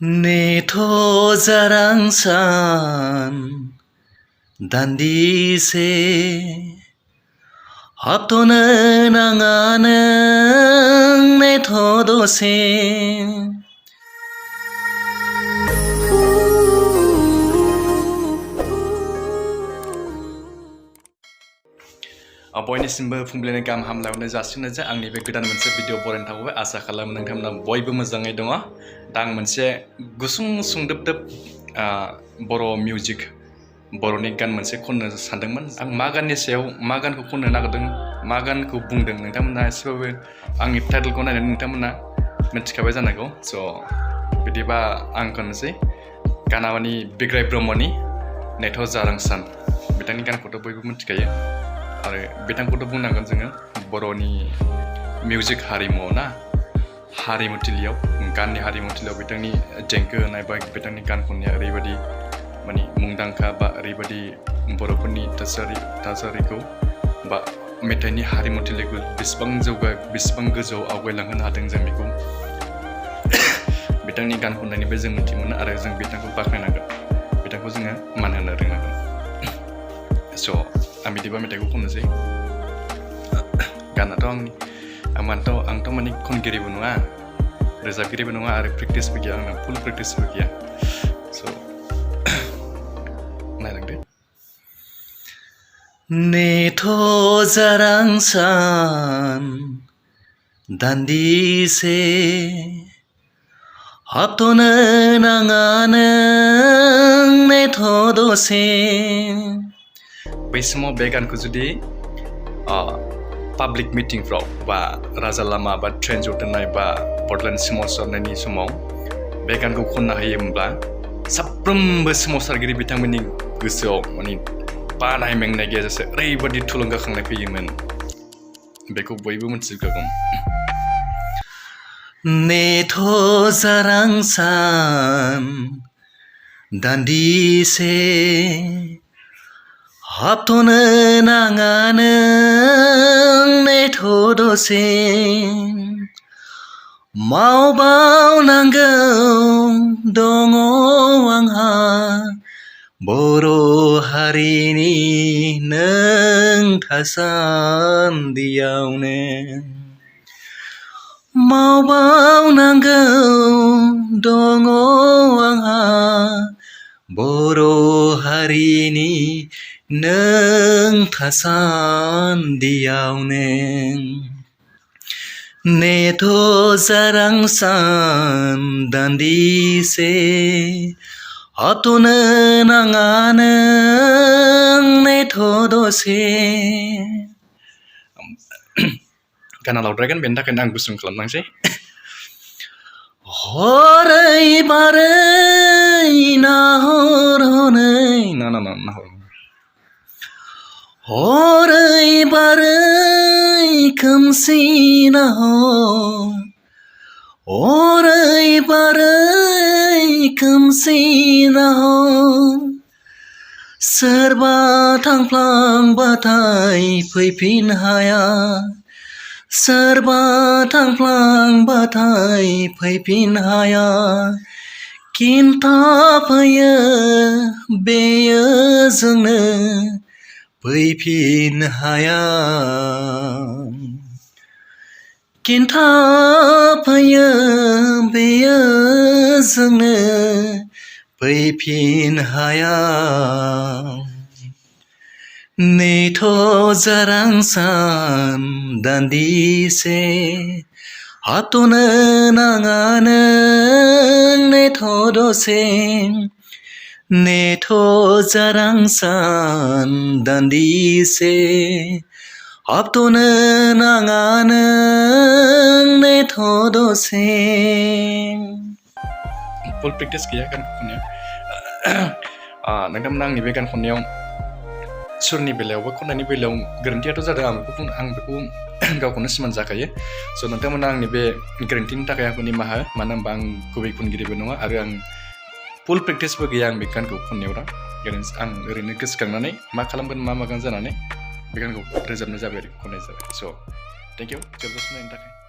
Neto jarang san dandise habtono naङा नों neto dose बयनिसिमबो फुंबिलिनि गाहाम हामलायनाय जासिनो जे आंनि बे गोदान मोनसे भिडिअ बरायनो थाखाय आसा खालामो नोंथांमोना बयबो मोजाङै दङ। दा आं मोनसे गुसुं सुंदोब बर' मिउजिक बर'नि गान मोनसे खननो सानदोंमोन। आं मा गाननि सायाव मा गानखौ खननो नागिरदों मा गानखौ बुंदों नोंथांमोना एसेबाबो आंनि टाइटेलखौ नायनानै नोंथांमोना मिथिखाबाय जानांगौ। स' बिदिबा आं खननोसै गाना मानि बिग्राय ब्रह्मनि नेथ' जारां सान। बिथांनि गानखौथ' बयबो मिथिखायो आरो बिथांखौथ' बुंनांगोन जोङो बर'नि मिउजिक हारिमुआव ना हारिमुथिलियाव गाननि हारिमुथिलियाव बिथांनि देंखो होनाय बा बिथांनि गान खननाया ओरैबायदि माने मुंदांखा बा ओरैबायदि बर'फोरनि थासारिखौ बा मेथाइनि हारिमुथिलिखौ बेसेबां गोजौआव आवगायलांहोनो हादों जों बेखौ बिथांनि गान खननायनिफ्राय जों मिथि मोनो आरो जों बिथांखौ बाख्नायनांगोन, बिथांखौ जोङो मान होनो रोंनांगोन। स' आं बिदिबा मेथाइखौ खननोसै। गानाथ' आंथ' माने खनगिरिबो नङा रोजाबगिरिबो नङा आरो प्रेक्टिसबो गैया, आंना फुल प्रेक्टिसबो गैया। स' नायलांदो। नेथ' जारां सान दान्दिसे habtono नाङा नों नेथ' दसे। बै समाव बे गानखौ जुदि पाब्लिक मिटिंफ्राव बा राजा लामा बा ट्रेन जथुमनाय बा बडलेण्ड सोमावसारनायनि समाव बे गानखौ खनना होयोमोनब्ला साफ्रोमबो सोमावसारगिरि बिथांमोननि गोसोआव माने बानाय मेंनाय गैयाजासे ओरैबादि थुलुंगाखांनाय फैयोमोन, बेखौ बयबो मिथिगौ। नेथ' जारां सान दान्दिसे habtono नाङा नों नेथ' दसे। मावबावनांगौ दङ आंहा बर' हारिनि नों थासान्दियावनो। मावबावनांगौ दङ आंहा बर' हारिनि नों थासान्दियावनो। नेथ' जारां सान दान्दिसे habtono नाङा नों नेथ' दसे। गाना लावद्रायगोन, बेनि थाखायनो आं गुसुं खालामलांसै। हरै बारै नाहर हनै नाहर हरै बारै खोमसि नाहर हरै बारै खोमसि नाहर। सोरबा थांफ्लांबाथाय फैफिन हाया, सोरबा थांफ्लांबाथाय फैफिन हाया। खिन्थाफैयो बेयो जोंनो फैफिन हाया। खिन्थाफैयो बेयो जोंनो फैफिन हाया। नेथ' जारां सान दान्दिसे habtono नाङा नों नेथ' दसे। नेथ' जारां सान दान्दिसे habtono नाङा नों नेथ' दसे। फुल प्रेक्टिस गैया गान खननायाव। नोंथांमोना आंनि बे गान खननायाव सुरनि बेलायाव बा खननायनि बेलायाव गोरोन्थियाथ' जादों, आं बेखौ गावखौनो सिमान जाखायो। स' नोंथांमोना आंनि बे गोरोन्थिनि थाखाय आंखौ निमाहा, मानो होनबा आं गुबै खनगिरिबो नङा आरो आं फुल प्रेक्टिसबो गैया आं बे गानखौ खननायाव दा। आं ओरैनो गोसोखांनानै मा खालामगोन मा मागोन जानानै बे गानखौ रोजाबनाय जाबाय आरो खननाय जाबाय। स' थेंक इउ जोबजासिम नायनो थाखाय।